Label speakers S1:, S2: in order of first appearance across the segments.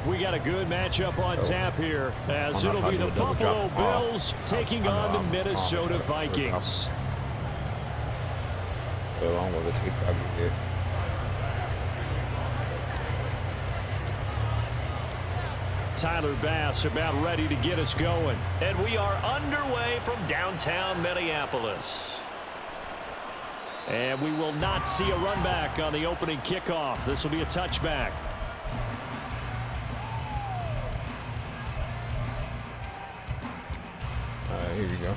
S1: up, we got a good matchup on tap here, as it'll be the Buffalo Bills taking on the Minnesota Vikings. Tyler Bass about ready to get us going.
S2: And we are underway from downtown Minneapolis.
S1: And we will not see a run back on the opening kickoff. This will be a touchback.
S3: Here we go.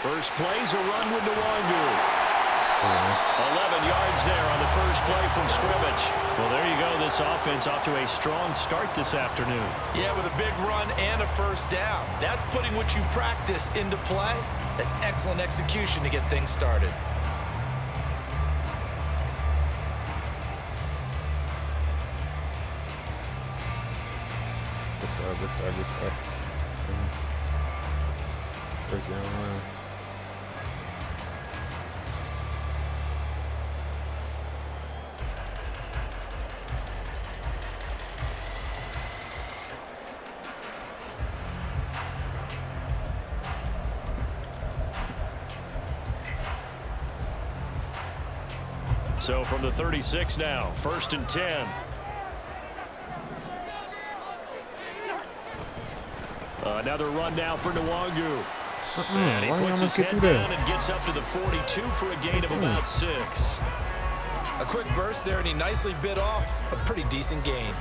S1: First play's a run with Nwangu. 11 yards there on the first play from scrimmage.
S2: Well, there you go. This offense off to a strong start this afternoon.
S4: Yeah, with a big run and a first down. That's putting what you practice into play. That's excellent execution to get things started.
S3: Good start. First down line.
S1: So from the 36 now, 1st and 10. Another run now for Nwangu. And he puts his head down and gets up to the 42 for a gain of about 6.
S4: A quick burst there, and he nicely bit off a pretty decent gain.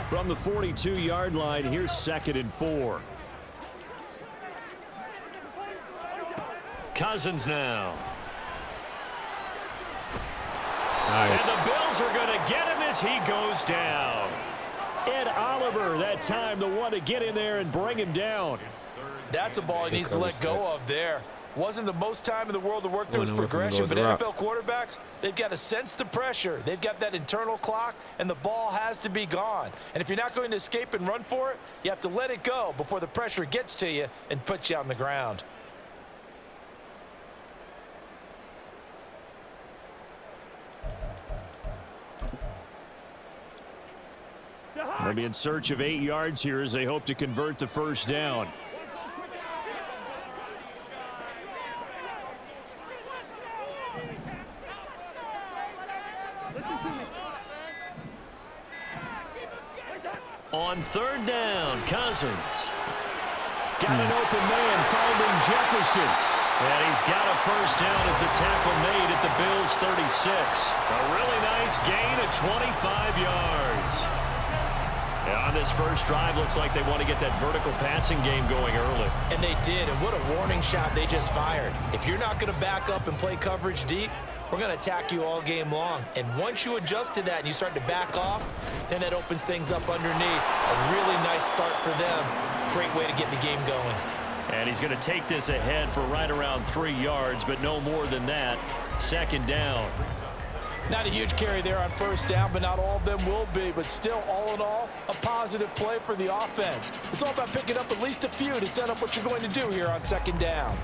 S1: From the 42-yard line, here's 2nd and 4.
S2: Cousins now.
S1: Nice. And the Bills are going to get him as he goes down. Ed Oliver, that time, the one to get in there and bring him down.
S4: That's a ball he needs to let go of there. Wasn't the most time in the world to work through his progression, but NFL quarterbacks, they've got to sense the pressure. They've got that internal clock, and the ball has to be gone. And if you're not going to escape and run for it, you have to let it go before the pressure gets to you and puts you on the ground.
S1: They'll be in search of 8 yards here as they hope to convert the first down.
S2: On 3rd down, Cousins.
S1: Got an open man, finding Jefferson.
S2: And he's got a first down as the tackle made at the Bills' 36.
S1: A really nice gain of 25 yards.
S2: And on this first drive, looks like they want to get that vertical passing game going early.
S4: And they did, and what a warning shot they just fired. If you're not going to back up and play coverage deep, we're going to attack you all game long. And once you adjust to that and you start to back off, then that opens things up underneath. A really nice start for them. Great way to get the game going.
S1: And he's going to take this ahead for right around 3 yards, but no more than that. 2nd down.
S4: Not a huge carry there on first down, but not all of them will be. But still, all in all, a positive play for the offense. It's all about picking up at least a few to set up what you're going to do here on 2nd down.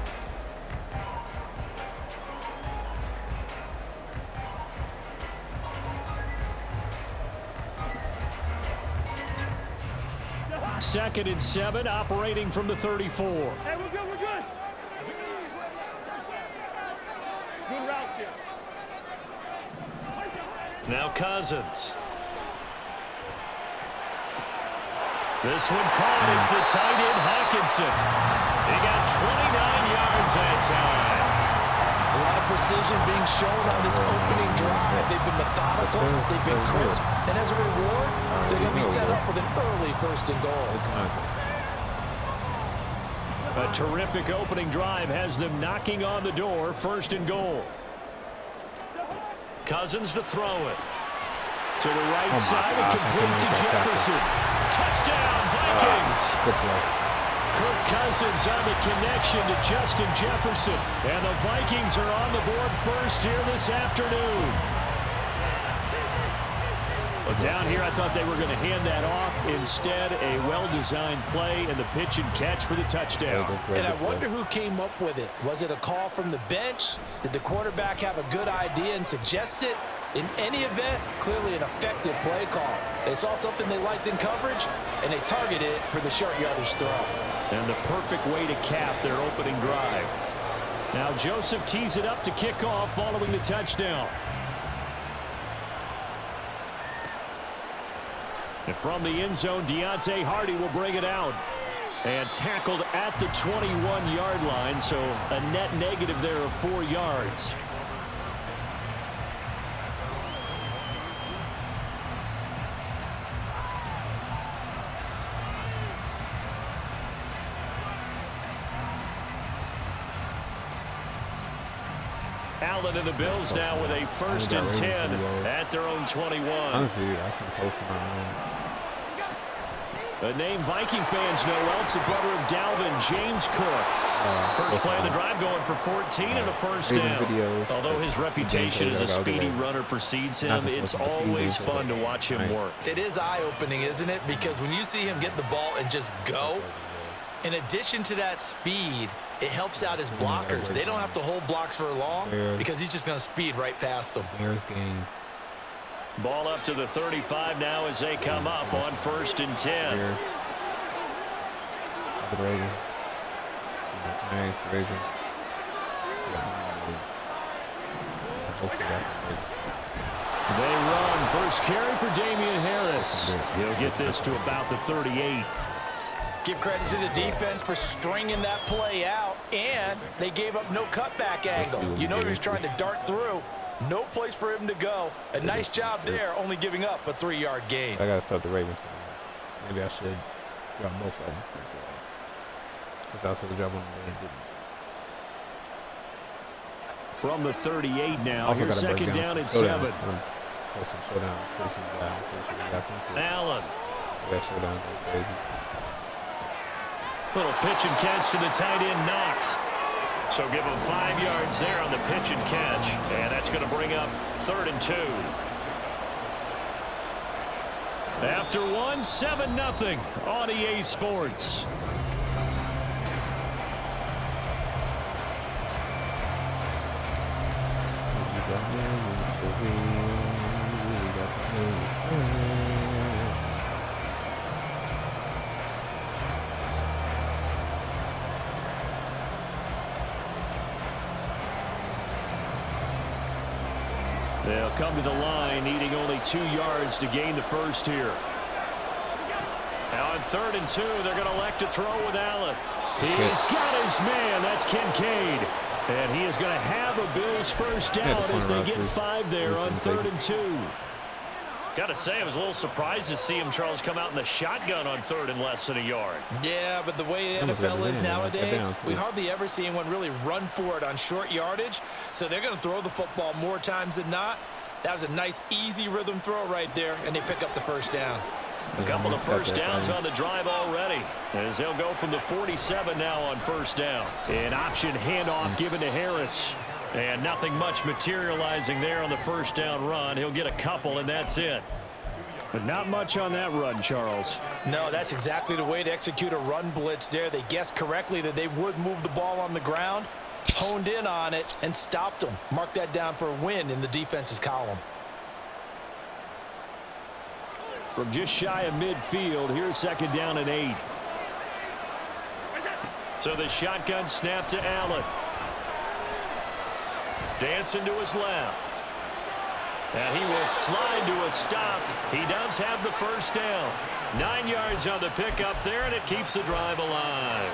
S1: Second and 7, operating from the 34.
S5: Hey, we're good, we're good. Good route here.
S2: Now Cousins.
S1: This one caught. It's the tight end, Hawkinson. He got 29 yards that time.
S4: A lot of precision being shown on this opening drive. They've been methodical, they've been crisp, and as a reward, they're going to be set up with an early 1st and goal.
S1: A terrific opening drive has them knocking on the door. 1st and goal. Cousins to throw it. To the right side and complete to Jefferson. Touchdown, Vikings.
S3: Good play.
S1: Kirk Cousins on the connection to Justin Jefferson. And the Vikings are on the board first here this afternoon. But down here, I thought they were going to hand that off. Instead, a well-designed play and the pitch and catch for the touchdown.
S4: And I wonder who came up with it. Was it a call from the bench? Did the quarterback have a good idea and suggest it? In any event, clearly an effective play call. They saw something they liked in coverage, and they targeted it for the short yardage throw.
S1: And the perfect way to cap their opening drive. Now Joseph tees it up to kick off following the touchdown. And from the end zone, Deontay Hardy will bring it out. And tackled at the 21-yard line, so a net negative there of 4 yards. Allen and the Bills now with a 1st and 10 at their own 21.
S3: Honestly, I can post my own.
S1: A name Viking fans know well. It's the brother of Dalvin, James Cook. First play of the drive going for 14 and a 1st down. Although his reputation as a speedy runner precedes him, it's always fun to watch him work.
S4: It is eye-opening, isn't it? Because when you see him get the ball and just go, in addition to that speed, it helps out his blockers. They don't have to hold blocks for long because he's just going to speed right past them.
S1: Ball up to the 35 now as they come up on 1st and 10. They run. First carry for Damian Harris. He'll get this to about the 38.
S4: Give credit to the defense for stringing that play out, and they gave up no cutback angle. You know he was trying to dart through. No place for him to go. A nice job there, only giving up a 3-yard gain.
S3: I got to start the Ravens. Maybe I should drop both of them. Because I was supposed to drop one of them.
S1: From the 38 now, here's 2nd down and 7. Allen. Little pitch and catch to the tight end, Knox. So give him 5 yards there on the pitch and catch. And that's going to bring up 3rd and 2. After 1, 7-0 on EA Sports. They'll come to the line, needing only 2 yards to gain the first here. Now on 3rd and 2, they're going to elect to throw with Allen. He's got his man. That's Kincaid. And he is going to have a Bills first down as they get 5 there on 3rd and 2. Got to say, I was a little surprised to see him, Charles, come out in the shotgun on 3rd and less than a yard.
S4: Yeah, but the way the NFL is nowadays, we hardly ever see anyone really run for it on short yardage. So they're going to throw the football more times than not. That was a nice, easy rhythm throw right there, and they pick up the first down.
S1: A couple of first downs on the drive already, as they'll go from the 47 now on 1st down. An option handoff given to Harris. And nothing much materializing there on the 1st down run. He'll get a couple, and that's it. But not much on that run, Charles.
S4: No, that's exactly the way to execute a run blitz there. They guessed correctly that they would move the ball on the ground, honed in on it, and stopped them. Mark that down for a win in the defense's column.
S1: From just shy of midfield, here's 2nd down and 8. So the shotgun snap to Allen. Dancing to his left. And he will slide to a stop. He does have the first down. 9 yards on the pickup there, and it keeps the drive alive.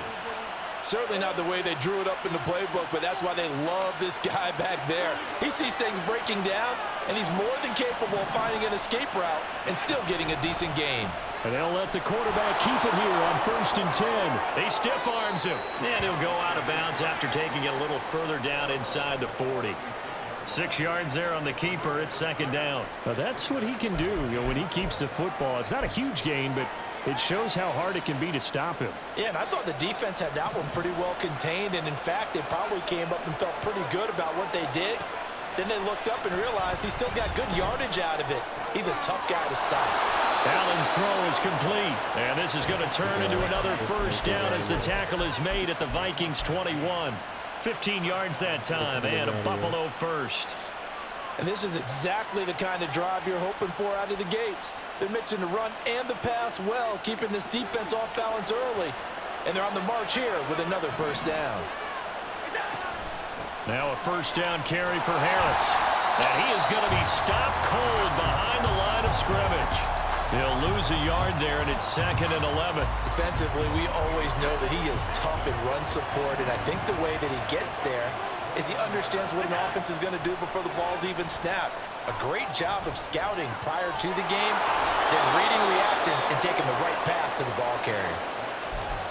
S4: Certainly not the way they drew it up in the playbook, but that's why they love this guy back there. He sees things breaking down, and he's more than capable of finding an escape route and still getting a decent gain.
S1: And they'll let the quarterback keep it here on 1st and 10.
S2: He stiff arms him, and he'll go out of bounds after taking it a little further down inside the 40. 6 yards there on the keeper. It's 2nd down.
S1: Now that's what he can do, when he keeps the football. It's not a huge gain, but it shows how hard it can be to stop him.
S4: Yeah, and I thought the defense had that one pretty well contained, and in fact, they probably came up and felt pretty good about what they did. Then they looked up and realized he still got good yardage out of it. He's a tough guy to stop.
S1: Allen's throw is complete. And this is going to turn into another 1st down as the tackle is made at the Vikings 21. 15 yards that time, and a Buffalo 1st.
S4: And this is exactly the kind of drive you're hoping for out of the gates. They're mixing the run and the pass well, keeping this defense off balance early. And they're on the march here with another 1st down.
S1: Now a 1st down carry for Harris. And he is going to be stopped cold behind the line of scrimmage. He'll lose a yard there, and it's 2nd and 11.
S4: Defensively, we always know that he is tough in run support, and I think the way that he gets there is he understands what an offense is going to do before the ball's even snapped. A great job of scouting prior to the game, then reading, reacting, and taking the right path to the ball carrier.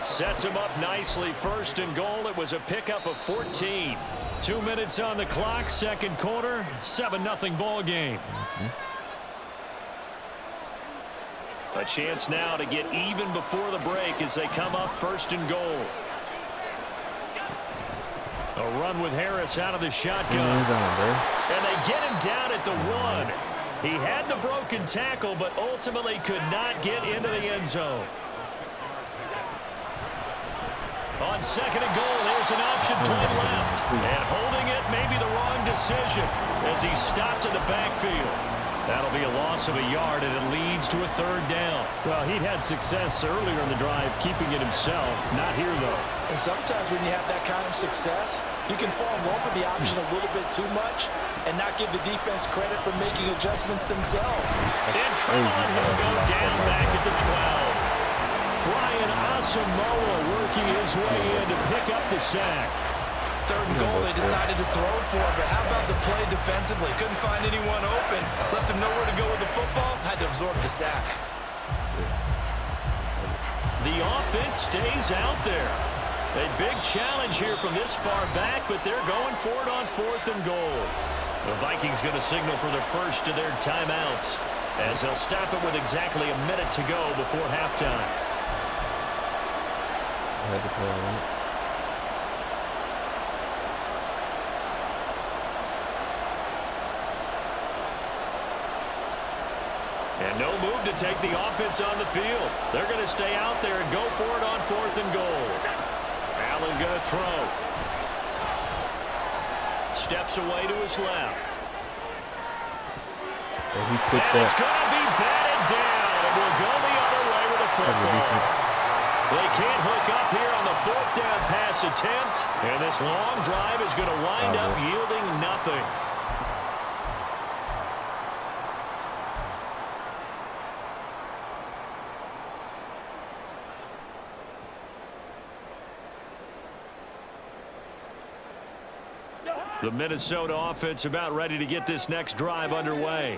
S1: Sets him up nicely. 1st and goal. It was a pickup of 14. 2 minutes on the clock. 2nd quarter. 7-0 ball game. A chance now to get even before the break as they come up 1st and goal. A run with Harris out of the shotgun. And they get him down at the 1. He had the broken tackle, but ultimately could not get into the end zone. On 2nd and goal, there's an option play left. And holding it may be the wrong decision as he stopped in the backfield. That'll be a loss of a yard, and it leads to a 3rd down. Well, he'd had success earlier in the drive keeping it himself. Not here, though.
S4: And sometimes when you have that kind of success, you can fall in love with the option a little bit too much and not give the defense credit for making adjustments themselves.
S1: And Trevon, he'll go down back at the 12. Brian Asamoah working his way in to pick up the sack.
S4: 3rd and goal, they decided to throw for it, but how about the play defensively? Couldn't find anyone open, left him nowhere to go with the football, had to absorb the sack.
S1: The offense stays out there. A big challenge here from this far back, but they're going for it on 4th and goal. The Vikings going to signal for their first of their timeouts as they'll stop it with exactly a minute to go before halftime.
S3: I had to play on it.
S1: And no move to take the offense on the field. They're going to stay out there and go for it on 4th and goal. Allen going to throw. Steps away to his left.
S3: And he took
S1: And it's going to be batted down. And we'll go the other way with the football. They can't hook up here on the 4th down pass attempt. And this long drive is going to wind up yielding nothing. The Minnesota offense about ready to get this next drive underway.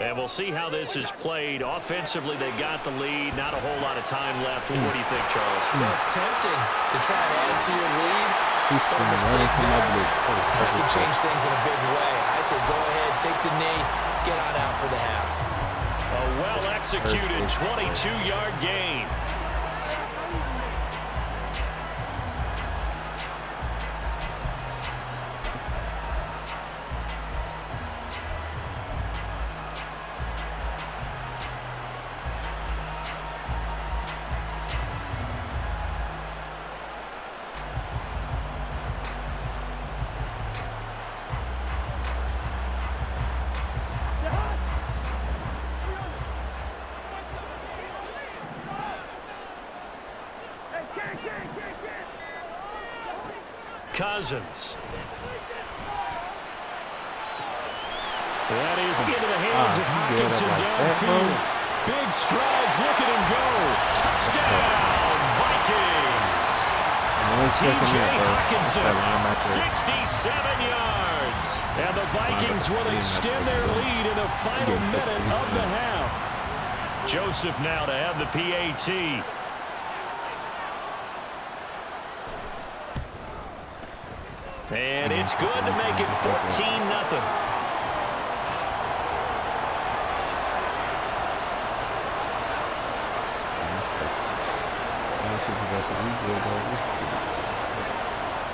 S1: And we'll see how this is played. Offensively, they got the lead. Not a whole lot of time left. What do you think, Charles?
S4: Well, it's tempting to try and add to your lead. But a mistake there, that can change things in a big way. I say go ahead, take the knee, get on out for the half.
S1: A well-executed 22-yard gain. Cousins. That is into the hands of Hockenson downfield. Big strides, look at him go. Touchdown, Vikings. T.J. Hawkinson, 67 yards. And the Vikings will extend their lead in the final minute of the half. Joseph now to have the PAT. And it's good to make it 14-0.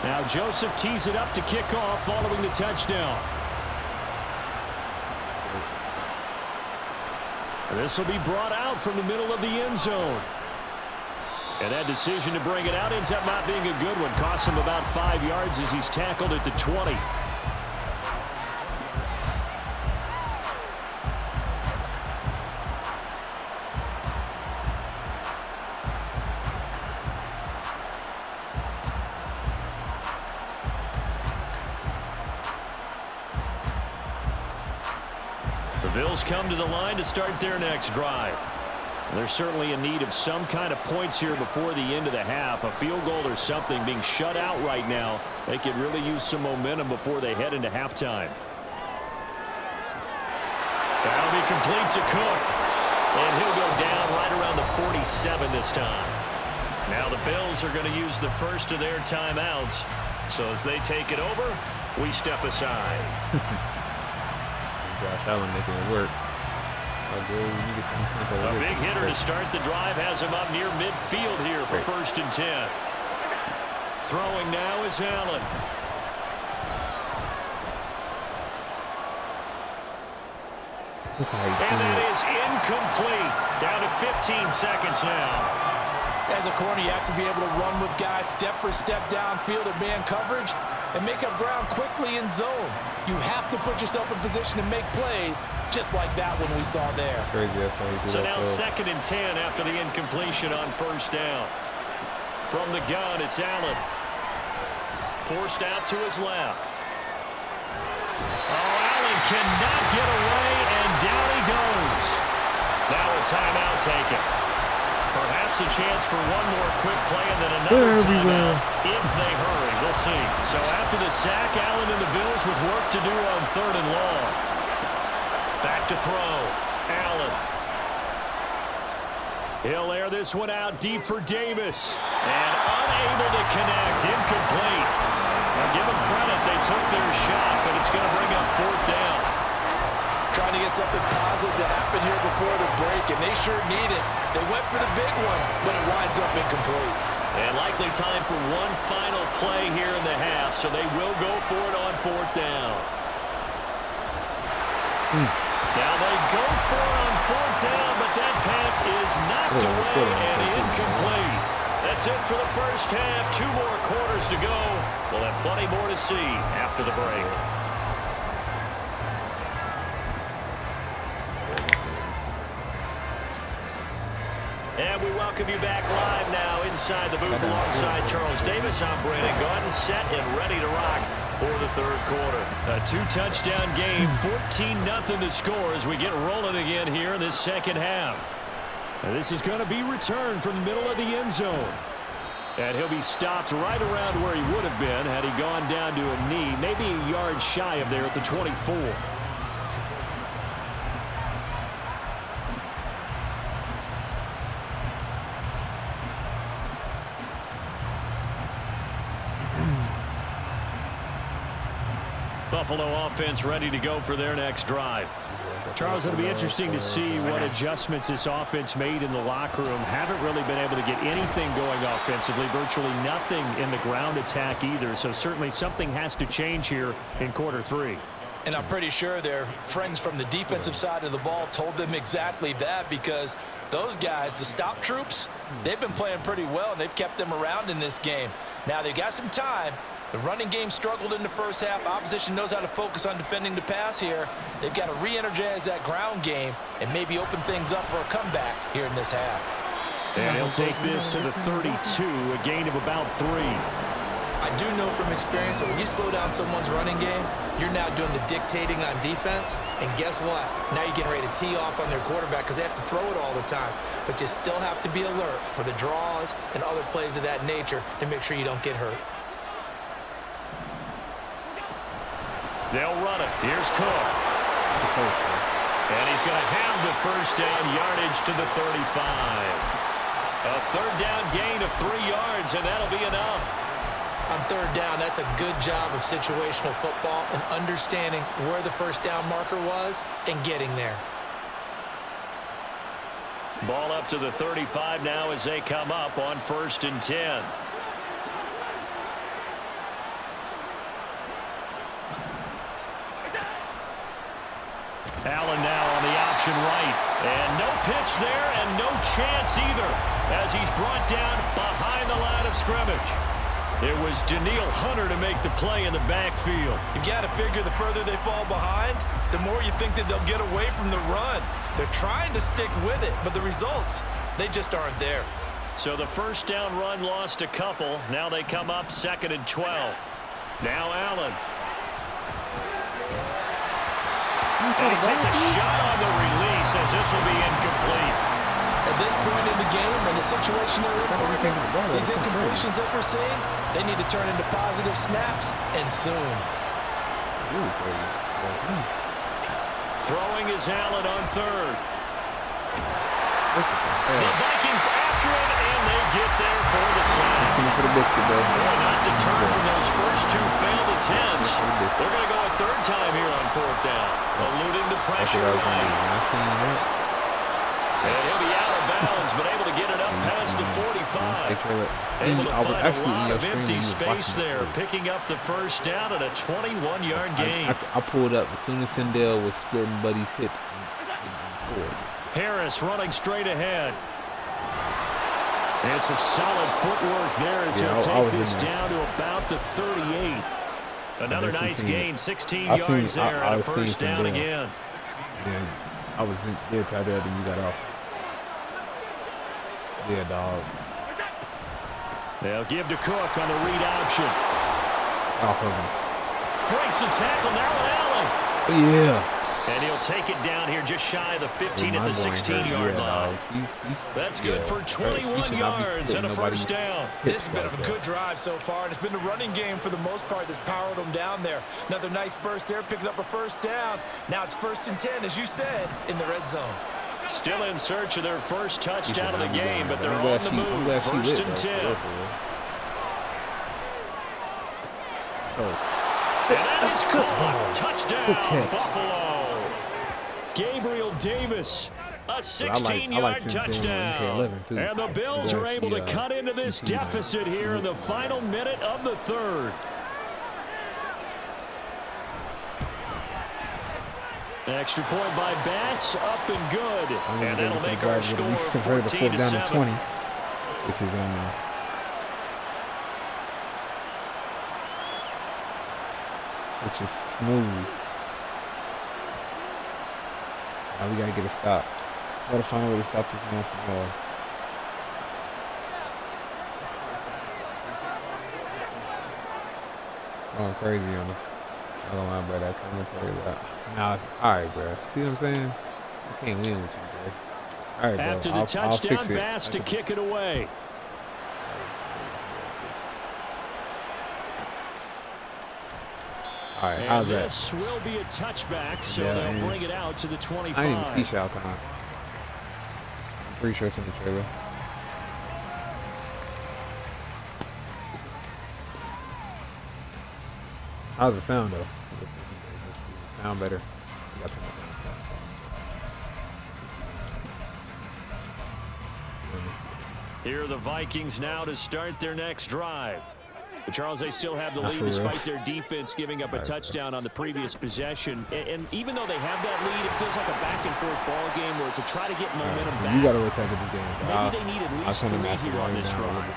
S1: Now Joseph tees it up to kick off following the touchdown. This will be brought out from the middle of the end zone. And that decision to bring it out ends up not being a good one. Costs him about 5 yards as he's tackled at the 20. The Bills come to the line to start their next drive. They're certainly in need of some kind of points here before the end of the half. A field goal or something. Being shut out right now, they could really use some momentum before they head into halftime. That'll be complete to Cook. And he'll go down right around the 47 this time. Now the Bills are going to use the first of their timeouts. So as they take it over, we step aside.
S3: Josh Allen making it work.
S1: A big hitter to start the drive has him up near midfield here for 1st and 10. Throwing now is Allen. And that is incomplete. Down to 15 seconds now.
S4: As a corner, you have to be able to run with guys step for step downfield in man coverage and make up ground quickly in zone. You have to put yourself in position to make plays, just like that one we saw there.
S1: So now 2nd and 10 after the incompletion on 1st down. From the gun, it's Allen. Forced out to his left. Oh, Allen cannot get away, and down he goes. Now a timeout taken. Perhaps a chance for one more quick play and then another timeout if they hurry. We'll see. So after the sack, Allen and the Bills with work to do on 3rd and long. Back to throw. Allen. He'll air this one out deep for Davis. And unable to connect. Incomplete. Now give them credit. They took their shot, but it's going to bring up 4th down.
S4: Trying to get something positive to happen here before the break, and they sure need it. They went for the big one, but it winds up incomplete.
S1: And likely time for one final play here in the half, so they will go for it on 4th down. Now they go for it on 4th down, but that pass is knocked away and incomplete. That's it for the first half. 2 more quarters to go. We'll have plenty more to see after the break. And we welcome you back live now inside the booth alongside Charles Davis. I'm Brandon Gaudin, set and ready to rock for the 3rd quarter. A 2-touchdown game, 14-0 to score as we get rolling again here in this 2nd half. And this is going to be returned from the middle of the end zone. And he'll be stopped right around where he would have been had he gone down to a knee, maybe a yard shy of there at the 24. Buffalo offense ready to go for their next drive. Charles, it'll be interesting to see what adjustments this offense made in the locker room. Haven't really been able to get anything going offensively, virtually nothing in the ground attack either. So certainly something has to change here in quarter 3.
S4: And I'm pretty sure their friends from the defensive side of the ball told them exactly that, because those guys, the stop troops, they've been playing pretty well, and they've kept them around in this game. Now they've got some time. The running game struggled in the first half. Opposition knows how to focus on defending the pass here. They've got to re-energize that ground game and maybe open things up for a comeback here in this half.
S1: And he'll take this to the 32, a gain of about 3.
S4: I do know from experience that when you slow down someone's running game, you're now doing the dictating on defense. And guess what? Now you're getting ready to tee off on their quarterback because they have to throw it all the time. But you still have to be alert for the draws and other plays of that nature to make sure you don't get hurt.
S2: They'll run it. Here's Cook. And he's going to have the first down, yardage to the 35. A third down gain of 3 yards, and that'll be enough.
S4: On third down, that's a good job of situational football and understanding where the first down marker was and getting there.
S2: Ball up to the 35 now as they come up on 1st and 10. Allen now on the option right. And no pitch there and no chance either as he's brought down behind the line of scrimmage. It was Daniil Hunter to make the play in the backfield.
S4: You've got to figure the further they fall behind, the more you think that they'll get away from the run. They're trying to stick with it, but the results, they just aren't there.
S2: So the first down run lost a couple. Now they come up 2nd and 12. Now Allen. And he takes a shot on the release as this will be incomplete.
S4: At this point in the game, in the situation they're in, these incompletions that we're seeing, they need to turn into positive snaps, and soon.
S2: Throwing is Allen on 3rd. The Vikings after it, and they get there for the sack. Not deterred from those first 2 failed attempts. They're going to go a 3rd time here on 4th down, eluding the pressure line. And he'll be out of bounds, but able to get it up past the 45. Able to find a lot of empty space there, picking up the first down and a 21-yard gain.
S3: I pulled up as soon as Sindel was splitting Buddy's hips.
S2: Harris running straight ahead. And some solid footwork there as he'll take this down to about the 38. Another nice gain, 16 yards there on a first down again.
S3: Yeah, I was there tight end and you got off. Yeah, dog.
S2: They'll give to Cook on the read option.
S3: Off of him.
S2: Breaks the tackle now with Allen.
S3: Yeah.
S2: And he'll take it down here just shy of the 15 at the 16-yard line. That's good for 21 yards and a first down.
S4: This has been a good drive so far, and it's been the running game for the most part that's powered them down there. Another nice burst there, picking up a first down. Now it's 1st and 10, as you said, in the red zone.
S2: Still in search of their first touchdown of the game, but they're on the move. 1st and 10. And that is caught. Touchdown, Buffalo. Gabriel Davis, a 16-yard touchdown. And the Bills are able to cut into this deficit here in the final minute of the 3rd. Extra point by Bass, up and good. And that'll make our score 14-7.
S3: Which is smooth. Now we gotta get a stop. Gotta find a way to stop this man from going crazy on us. I don't mind, bro. That commentary. Nah, alright, bro. See what I'm saying? I can't win with you, bro. Alright, bro.
S2: After the touchdown, Bass to kick it away.
S3: All right, how's that?
S2: This will be a touchback, so they'll bring it out to the 25.
S3: I didn't even see Shao Kahn. I'm pretty sure it's in the trailer. How's it sound, though? Does it sound better?
S2: Here are the Vikings now to start their next drive. But Charles, they still have the lead despite their defense giving up a touchdown on the previous possession. And even though they have that lead, it feels like a back-and-forth ball game where to try to get momentum back.
S3: You got to attack this game.
S2: Maybe they need at least 3 here on this drive.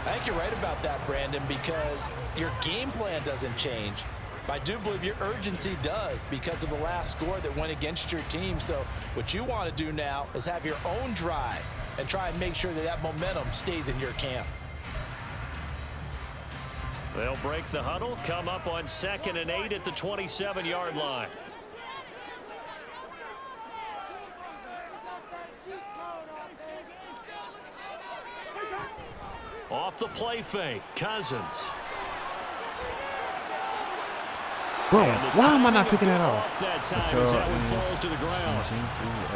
S4: I think you're right about that, Brandon, because your game plan doesn't change. I do believe your urgency does because of the last score that went against your team. So what you want to do now is have your own drive and try and make sure that that momentum stays in your camp.
S1: They'll break the huddle, come up on 2nd and 8 at the 27-yard line. Off the play fake, Cousins.
S3: Bro, why am I not picking that off?
S1: That time as that one falls to the ground.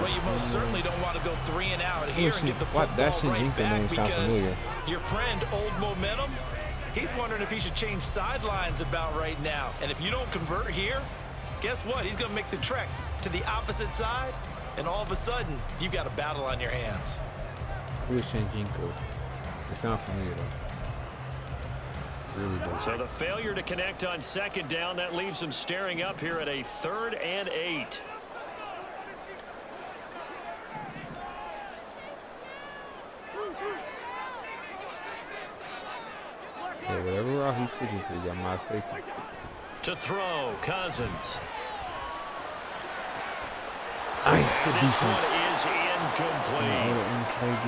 S4: Well, you most certainly don't want to go 3 and out here and get the football right back because your friend, Old Momentum, he's wondering if he should change sidelines about right now. And if you don't convert here, guess what? He's going to make the trek to the opposite side, and all of a sudden, you've got a battle on your hands.
S3: Who's Shinjinko? It sounds familiar, though. Really does.
S1: So the failure to connect on 2nd down, that leaves them staring up here at a 3rd and 8.
S3: Yeah, whatever route he switches to, you got my safety.
S1: To throw, Cousins.
S3: Nice,
S1: this one is incomplete.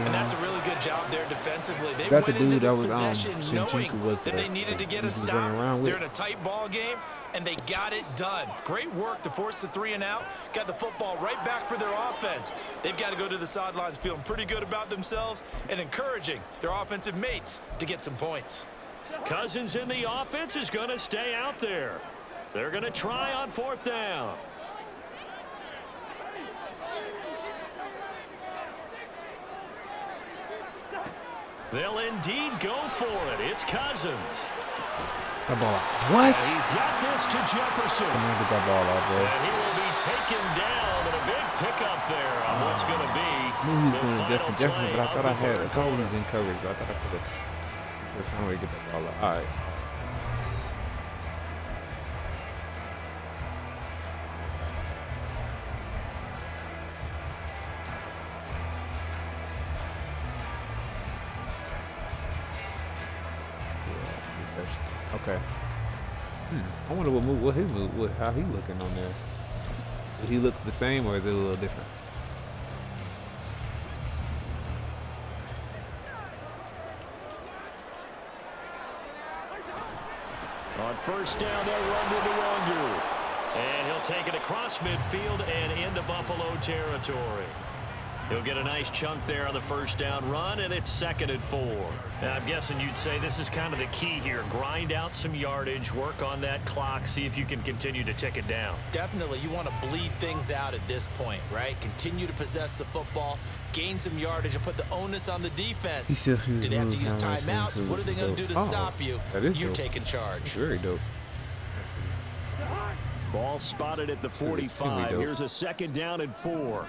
S4: And that's a really good job there defensively. They
S3: went
S4: into this
S3: was,
S4: possession knowing that they
S3: the,
S4: needed to get a stop. They're in a tight ball game, and they got it done. Great work to force the 3 and out. Got the football right back for their offense. They've got to go to the sidelines feeling pretty good about themselves and encouraging their offensive mates to get some points.
S1: Cousins in the offense is going to stay out there. They're going to try on 4th down. They'll indeed go for it. It's Cousins.
S3: That ball. What?
S1: And he's got this to Jefferson.
S3: I'm gonna get that ball out, bro.
S1: And he will be taken down, and a big pickup there on what's going to be
S3: I knew he was going to
S1: Justin
S3: Jefferson, but I thought I had. I thought he
S1: quarter.
S3: was in coverage. I thought I could have. Just trying to get that ball out. All right. Okay. I wonder what his move, how he looking on there. Does he look the same or is it a little different?
S1: On 1st down, they'll run to Nwangu. And he'll take it across midfield and into Buffalo territory. He'll get a nice chunk there on the 1st down run, and it's 2nd and 4. Now, I'm guessing you'd say this is kind of the key here. Grind out some yardage, work on that clock, see if you can continue to tick it down.
S4: Definitely, you want to bleed things out at this point, right? Continue to possess the football, gain some yardage, and put the onus on the defense. Do they have to use timeouts? What are they going to do to stop you? You're taking charge.
S3: Very dope.
S1: Ball spotted at the 45. Here's a 2nd down and 4.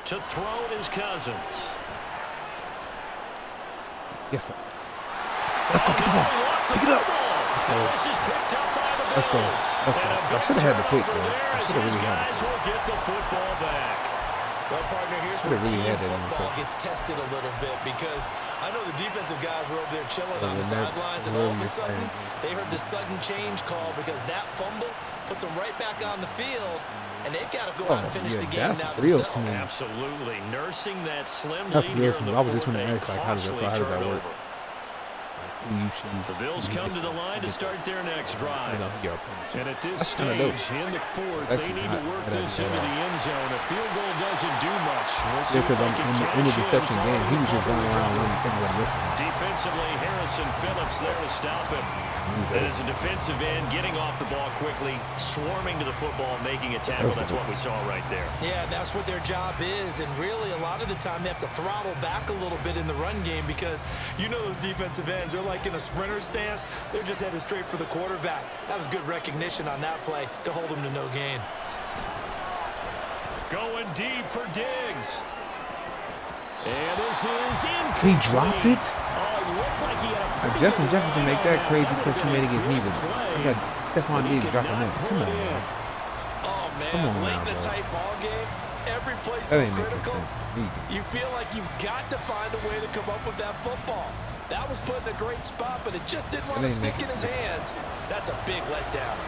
S1: To throw is Cousins.
S3: Yes, sir. Let's go. Get the ball. Pick it up.
S1: This is picked up by the
S3: Let's go. I should have had the pick, man. I should have really had
S1: guys will get the football back.
S4: Well, partner, here's where team football gets tested a little bit because I know the defensive guys were over there chilling on the sidelines, and all of a sudden they heard the sudden change call because that fumble puts them right back on the field, and they've got to go out and finish the game now themselves.
S1: Absolutely. Nursing that slim lead here in the fourth, a costly turnover. The Bills come to the line to start their next drive. And at this stage in the 4th, they need to work this into the end zone. A field goal doesn't do much. We'll see
S3: because in the deception game, he was just running around running.
S1: Defensively, Harrison Phillips there to stop him. And as a defensive end, getting off the ball quickly, swarming to the football, making a tackle. That's what we saw right there.
S4: Yeah, that's what their job is. And really, a lot of the time, they have to throttle back a little bit in the run game because you know those defensive ends, they're like in a sprinter stance. They're just headed straight for the quarterback. That was good recognition on that play to hold him to no gain.
S1: Going deep for Diggs. And this is incomplete.
S3: He dropped it?
S1: Like he had a
S3: Justin Jefferson make that crazy catch he made against me. I got Stephon Diggs dropping that. Come on, man.
S4: Oh, man.
S3: Come on
S4: late
S3: now,
S4: in a
S3: bro.
S4: tight ball game, every play
S3: That
S4: so
S3: ain't making
S4: critical.
S3: sense to me.
S4: You feel like you've got to find a way to come up with that football. That was put in a great spot, but it just didn't want to stick in his hands. That's a big letdown.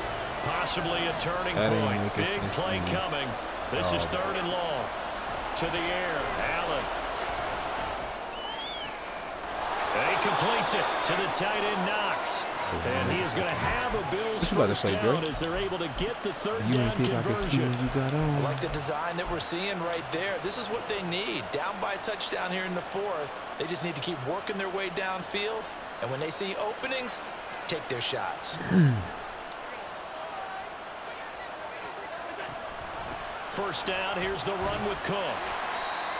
S1: Possibly a turning point. Big play coming. This is 3rd and long. To the air, Allen. And he completes it to the tight end, Knox. And he is going to have a Bills first down as they're able to get the 3rd down conversion.
S4: I like the design that we're seeing right there. This is what they need. Down by a touchdown here in the 4th. They just need to keep working their way downfield. And when they see openings, take their shots.
S1: First down, here's the run with Cook.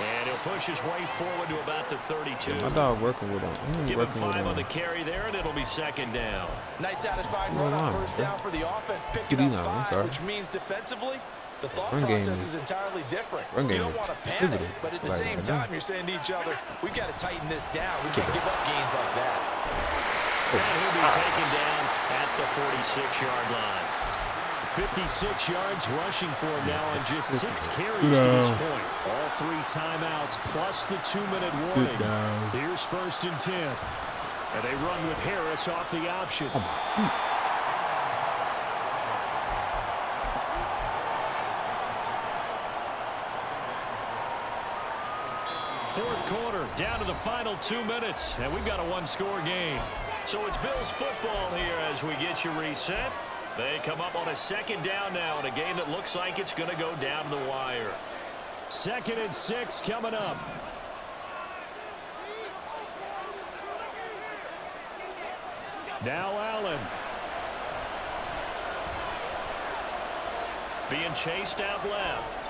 S1: And he'll push his way forward to about the 32.
S3: My dog working with him.
S1: Give him 5 on the carry there, and it'll be 2nd down.
S4: Nice satisfying run on first down for the offense. Picking up 5, which means defensively, the thought process is entirely different. You don't want to panic, but at the same time, you're saying to each other, we've got to tighten this down. We can't give up gains like that.
S1: And he'll be taken down at the 46-yard line. 56 yards rushing for him now on just 6 carries to this point. All 3 timeouts plus the 2-minute warning. Here's 1st and 10. And they run with Harris off the option. Fourth quarter, down to the final 2 minutes, and we've got a 1-score game. So it's Bills football here as we get you reset. They come up on a 2nd down now in a game that looks like it's going to go down the wire. 2nd and 6 coming up. Now Allen. Being chased out left.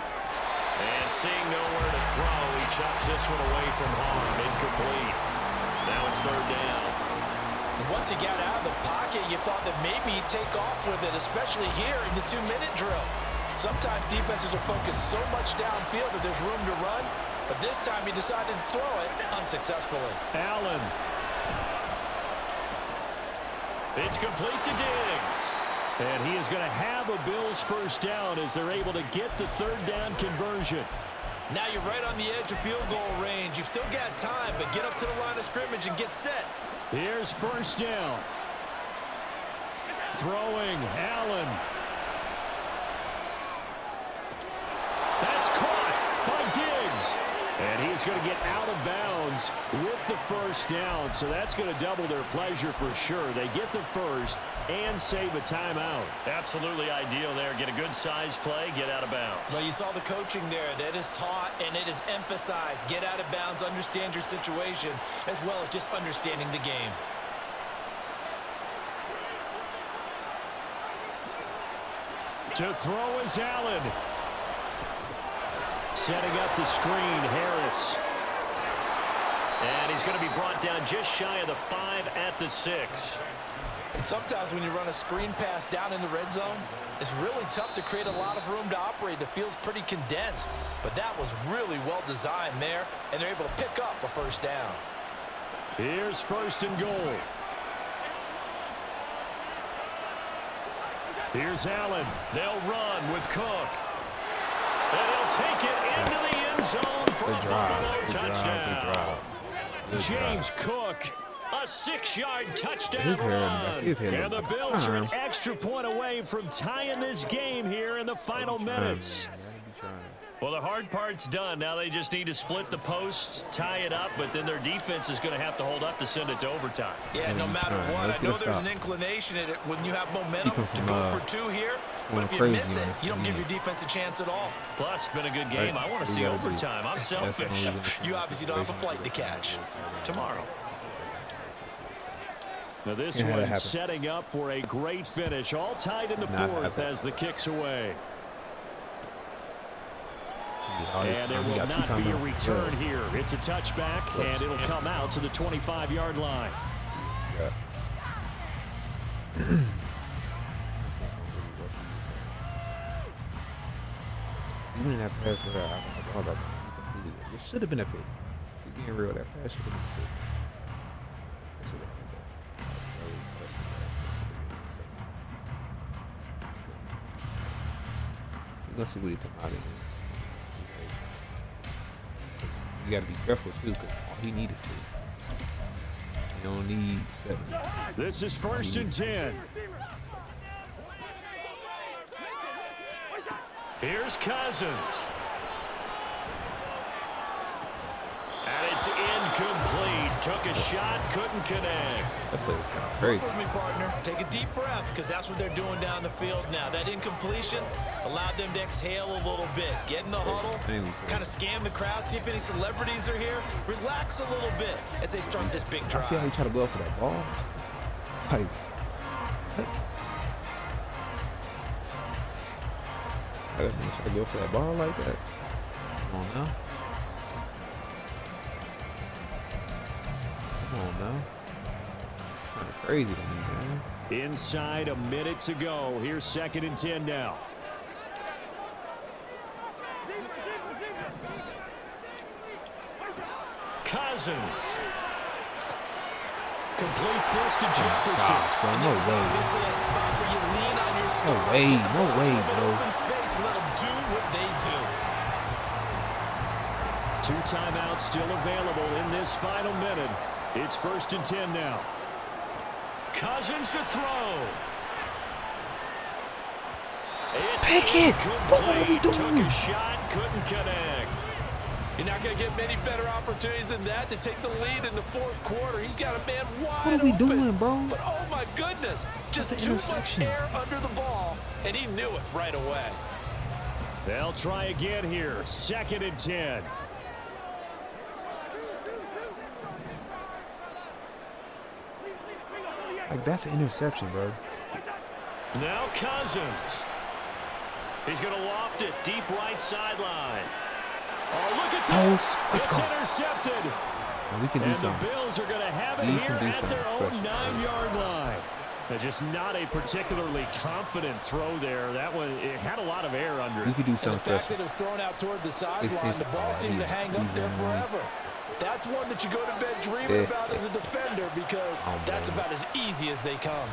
S1: And seeing nowhere to throw, he chucks this one away from harm. Incomplete. Now it's 3rd down.
S4: Once he got out of the pocket, you thought that maybe he'd take off with it, especially here in the 2-minute drill. Sometimes defenses are focused so much downfield that there's room to run, but this time he decided to throw it unsuccessfully.
S1: Allen. It's complete to Diggs. And he is going to have a Bills first down as they're able to get the 3rd down conversion.
S4: Now you're right on the edge of field goal range. You've still got time, but get up to the line of scrimmage and get set.
S1: Here's 1st down. Throwing, Allen. That's caught by Diggs. And he's going to get out of bounds with the 1st down. So that's going to double their pleasure for sure. They get the 1st and save a timeout. Absolutely ideal there. Get a good size play, get out of bounds.
S4: Well, you saw the coaching there. That is taught and it is emphasized. Get out of bounds, understand your situation, as well as just understanding the game.
S1: To throw is Allen. Setting up the screen, Harris. And he's going to be brought down just shy of the 5 at the 6.
S4: And sometimes when you run a screen pass down in the red zone, it's really tough to create a lot of room to operate. The field's pretty condensed, but that was really well designed there, and they're able to pick up a 1st down.
S1: Here's 1st and goal. Here's Allen. They'll run with Cook. And he'll take it into the end zone for a Buffalo touchdown. James Cook, a 6-yard touchdown run. And the Bills are an extra point away from tying this game here in the final minutes. Well, the hard part's done. Now they just need to split the posts, tie it up, but then their defense is going to have to hold up to send it to overtime.
S4: Yeah, no matter what. I know there's an inclination in it when you have momentum to go for 2 here, but if you miss it, you don't give your defense a chance at all.
S1: Plus, it's been a good game. I want to see overtime. I'm selfish.
S4: You obviously don't have a flight to catch.
S1: Tomorrow. Now this one's setting up for a great finish. All tied in the 4th as the kick's away. And there will not be a return here. It's a touchback, and it'll come out to the 25-yard line.
S3: Even that pass, I thought it should have been a pick. Being real, that pass should have been a pick. Let's see what he's talking about. You gotta be careful too, because all he needs is 2. You don't need 7.
S1: This is 1st and 10. Here's Cousins. And it's incomplete. Took a shot, couldn't connect.
S3: That play was kind of crazy.
S4: Work with me, partner. Take a deep breath, because that's what they're doing down the field now. That incompletion allowed them to exhale a little bit. Get in the huddle, kind of scan the crowd, see if any celebrities are here. Relax a little bit as they start this big drive.
S3: I see how he tried to go for that ball. Like, what? I didn't try to go for that ball like that. Come on now. Come on now. Kind of crazy to me, man.
S1: Inside a minute to go. Here's 2nd and 10 now. Cousins completes this to Jefferson.
S3: Bro, no
S4: This is
S3: way.
S4: obviously a spot where you lean on your stars.
S3: No way,
S4: Get the
S3: no
S4: ball
S3: way,
S4: to an
S3: bro.
S4: open space, let them do what they do.
S1: 2 timeouts still available in this final minute. It's 1st and 10 now. Cousins to throw. It's
S3: Pick it. What are you
S1: incomplete.
S3: doing?
S1: Took a shot, couldn't connect.
S2: You're not going to get many better opportunities than that to take the lead in the 4th quarter. He's got a man wide
S3: What are we
S2: open.
S3: doing, bro?
S2: But oh my goodness, just
S3: That's an
S2: too much
S3: interception.
S2: air under the ball, and he knew it right away.
S1: They'll try again here. 2nd and 10.
S3: Like, that's an interception, bro.
S1: Now Cousins. He's going to loft it deep right sideline. Oh, look at
S3: Oh,
S1: this.
S3: let's
S1: It's
S3: go.
S1: intercepted.
S3: Well, we can do
S1: And the
S3: something.
S1: Bills are going to have it
S3: We
S1: here
S3: can do
S1: at their
S3: something
S1: own
S3: special.
S1: 9-yard line. Just not a particularly confident throw there. That one, it had a lot of air under
S3: We
S1: it.
S3: could do
S4: And the
S3: something
S4: fact
S3: special.
S4: that it was thrown out toward the sideline,
S3: It's-
S4: the ball seemed to hang up there forever. That's one that you go to bed dreaming about as a defender, because that's about as easy as they come.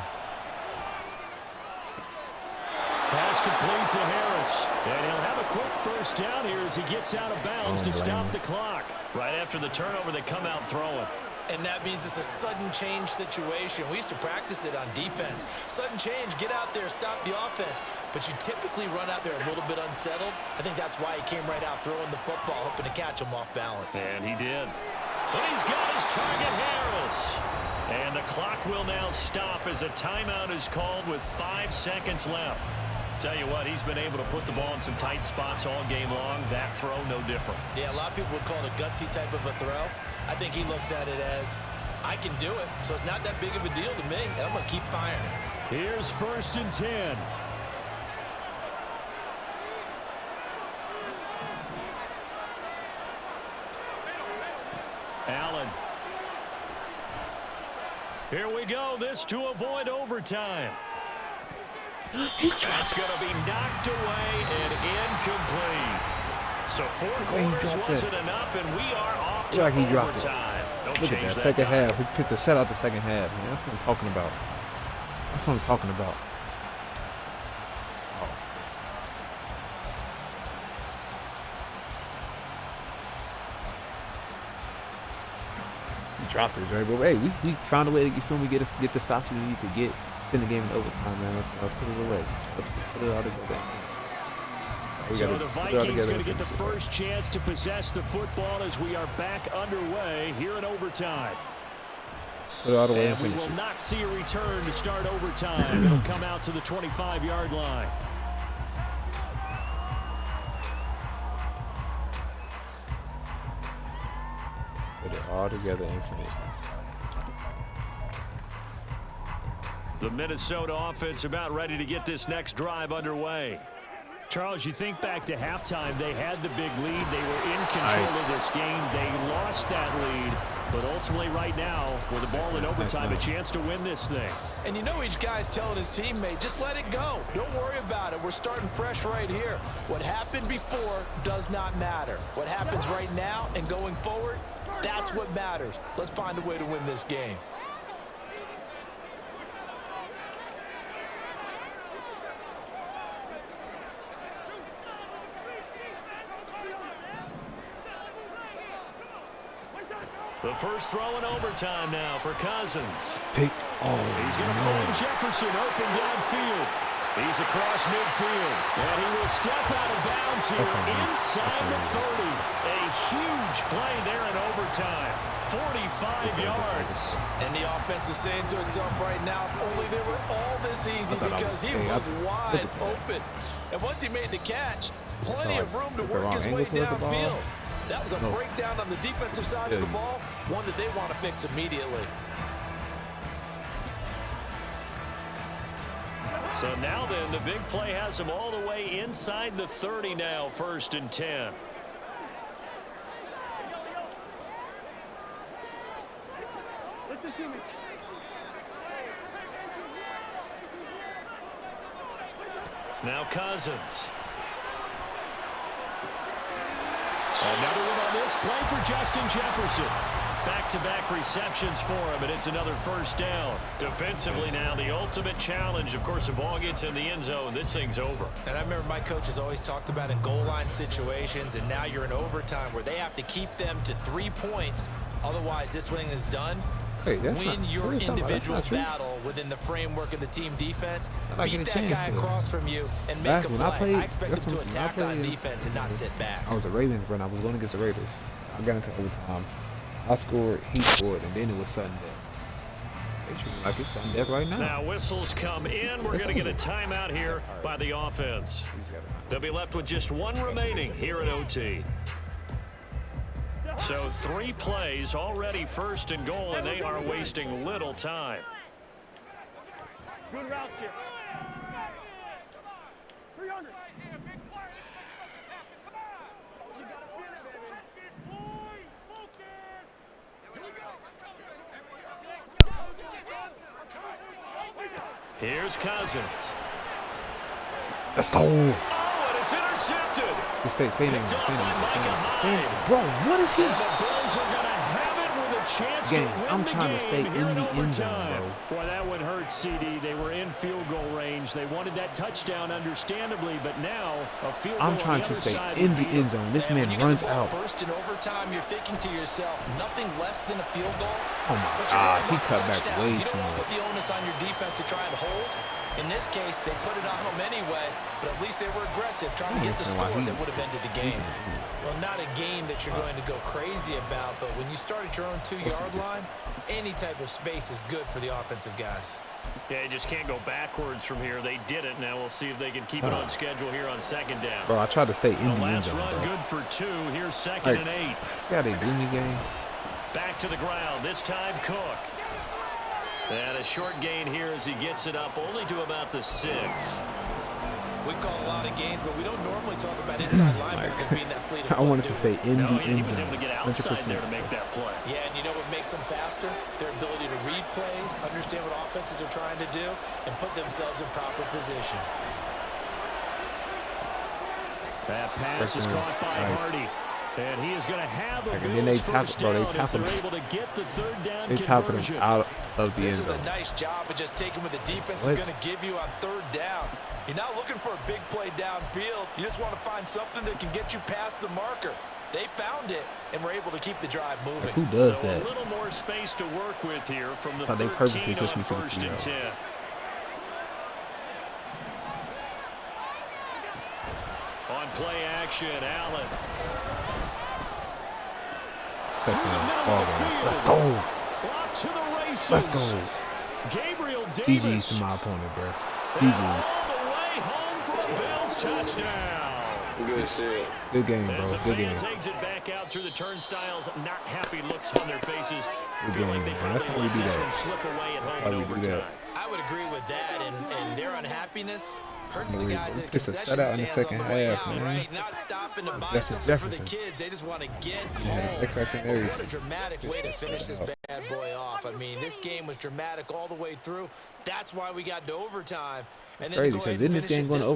S1: Pass complete to Harris. And he'll have a quick first down here as he gets out of bounds to stop the clock. Right after the turnover, they come out throwing.
S4: And that means it's a sudden change situation. We used to practice it on defense. Sudden change, get out there, stop the offense. But you typically run out there a little bit unsettled. I think that's why he came right out throwing the football, hoping to catch him off balance.
S1: And he did. But he's got his target, Harris. And the clock will now stop as a timeout is called with 5 seconds left. Tell you what, he's been able to put the ball in some tight spots all game long. That throw, no different.
S4: Yeah, a lot of people would call it a gutsy type of a throw. I think he looks at it as, I can do it, so it's not that big of a deal to me, and I'm going to keep firing.
S1: Here's 1st and 10. Allen. Here we go. This to avoid overtime. That's going to be knocked away and incomplete. So 4 quarters wasn't enough, and we are off to overtime. Don't
S3: Look at
S1: change
S3: that
S1: that
S3: second
S1: dial.
S3: half. We picked the shut out the second half, man. That's what I'm talking about. That's what I'm talking about. Oh. We dropped it, right? But hey, we found a way to get the stops we need to get. Send the game in overtime, man. Let's put it away. Let's put it all together.
S1: So the Vikings going to get the first chance to possess the football as we are back underway here in overtime.
S3: Put it all the way
S1: And we will not see a return to start overtime. It'll come out to the 25-yard line.
S3: Put it all together and finish.
S1: The Minnesota offense about ready to get this next drive underway. Charles, you think back to halftime, they had the big lead. They were in control of this game. They lost that lead. But ultimately right now, with the ball in overtime, a chance to win this thing.
S4: And you know each guy's telling his teammate, just let it go. Don't worry about it. We're starting fresh right here. What happened before does not matter. What happens right now and going forward, that's what matters. Let's find a way to win this game.
S1: The first throw in overtime now for Cousins.
S3: Pick.
S1: He's going to find Jefferson open downfield. He's across midfield, and he will step out of bounds here inside the 30. A huge play there in overtime. 45 yards.
S4: And the offense is saying to itself right now, only they were all this easy because he was wide open. And once he made the catch, plenty of room to work his way downfield. That was a breakdown on the defensive side of the ball, one that they want to fix immediately.
S1: So now then, the big play has him all the way inside the 30 now, 1st and 10.
S5: Listen to me.
S1: Now Cousins. Another one on this play for Justin Jefferson. Back-to-back receptions for him, and it's another 1st down. Defensively now, the ultimate challenge. Of course, if ball gets in the end zone, this thing's over.
S4: And I remember my coaches always talked about in goal line situations, and now you're in overtime where they have to keep them to 3 points. Otherwise, this thing is done. Win your individual battle within the framework of the team defense. Beat that guy across from you and make a play. I expect them to attack on defense and not sit back.
S3: I was a Ravens run. I was going against the Raiders. I got into overtime. I scored, he scored, and then it was sudden death. They treat like it's sudden death right now.
S1: Now whistles come in. We're going to get a timeout here by the offense. They'll be left with just one remaining here at OT. So 3 plays already 1st and goal, and they are wasting little time.
S5: Good route here. 300.
S1: Here's Cousins.
S3: Let's go.
S1: Oh, and it's intercepted.
S3: Stay in. Bro, what is he?
S1: And the Bills are going to have it with a chance to win
S3: I'm
S1: the
S3: trying
S1: game
S3: to stay
S1: here
S3: in the end zone,
S1: overtime.
S3: bro.
S1: Boy, that one hurt, CD. They were in field goal range. They wanted that touchdown, understandably, but now a field goal
S3: I'm trying to stay in the end zone. This man runs out.
S4: 1st in overtime, you're thinking to yourself, nothing less than a field goal.
S3: Oh my God, he cut back way
S4: you
S3: too
S4: don't want to
S3: much.
S4: put the onus on your defense to try and hold. In this case, they put it on them anyway, but at least they were aggressive, trying to get the score that would have ended the game. Well, not a game that you're going to go crazy about, but when you start at your own 2-yard line, any type of space is good for the offensive guys.
S1: Yeah, you just can't go backwards from here. They did it. Now we'll see if they can keep it on schedule here on 2nd down.
S3: Bro, I tried to stay in the end
S1: last
S3: zone,
S1: run
S3: bro.
S1: good for 2. Here's 2nd and 8.
S3: Yeah, they do me game.
S1: Back to the ground. This time Cook. And a short gain here as he gets it up only to about the 6.
S4: We call a lot of games, but we don't normally talk about inside linebackers being that fleet of foot.
S3: I wanted to stay in the end zone.
S1: He was able to get outside 100%. There to make that play.
S4: Yeah, and you know what makes them faster? Their ability to read plays, understand what offenses are trying to do, and put themselves in proper position.
S1: That pass is caught by Hardy. And he is going to have a
S3: Bills
S1: first down as they're able to get the 3rd down
S3: conversion. They tackled him out of the end zone.
S4: This is a nice job of just taking what the defense is going to give you on 3rd down. You're not looking for a big play downfield. You just want to find something that can get you past the marker. They found it and were able to keep the drive moving.
S3: Who does that?
S1: A little more space to work with here from the 13
S3: they purposely
S1: on
S3: pushed me for the
S1: 1st and 10. On play action, Allen.
S3: Let's go.
S1: Off to the races.
S3: Let's go.
S1: Gabriel Davis.
S3: GG's to my opponent, bro.
S1: GG's. All the way home for a Bills touchdown.
S2: Good shit.
S3: Good game, bro.
S1: As the
S3: Good game.
S1: fans exit back out through the turnstiles, not happy looks on their faces.
S3: Good
S1: Feel
S3: game,
S1: like they
S3: bro.
S1: probably
S3: That's how we
S1: let
S3: do
S1: this
S3: that.
S1: one slip away at home in overtime.
S4: I would agree with that, and their unhappiness hurts the guys at
S3: It's a
S4: concession
S3: shutout in the
S4: stands on
S3: second
S4: the way
S3: half,
S4: out,
S3: man.
S4: right? Not stopping to buy
S3: Justin
S4: something for the
S3: Jefferson.
S4: kids. They just want to get
S3: Yeah,
S4: home. What a dramatic way to finish this bad boy off. I mean, this game was dramatic all the way through. That's why we got to overtime. And then
S3: Crazy,
S4: to go ahead
S3: because
S4: and
S3: in this
S4: finish
S3: game
S4: it
S3: going to
S4: this